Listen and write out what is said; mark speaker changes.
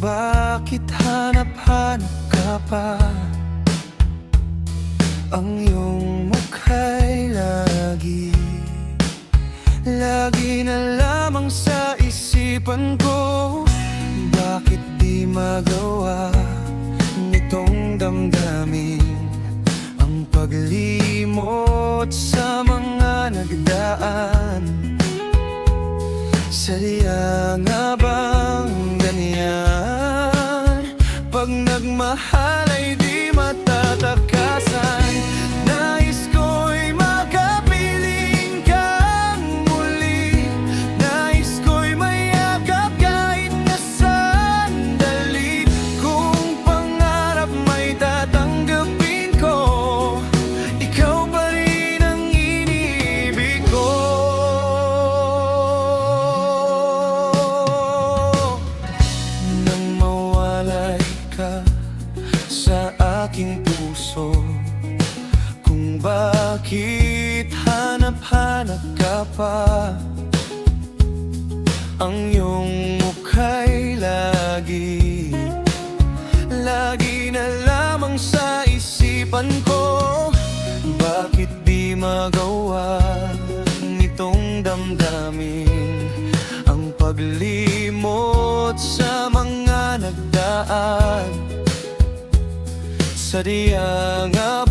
Speaker 1: bakit hanap-hanap ka pa? Ang iyong mukha'y lagi na lamang sa isipan ko. Bakit di magawa nitong damdamin ang paglimot sa mga nagdaan? Sadya nga bang ganyan? Pag nagmahal ay di matatakasan. Nais ko'y makapiling kang muli. Nais ko'y mayakap kahit na sandali. Kung pangarap may tatanggapin ko, ikaw pa rin ang iniibig ko. Nang mawalay ka sa aking puso, kung bakit hanap-hanap ka pa? Ang iyong mukha'y lagi na lamang sa isipan ko. Bakit di magawa nitong damdamin ang paglimot sa mga nagdaan? Sadya nga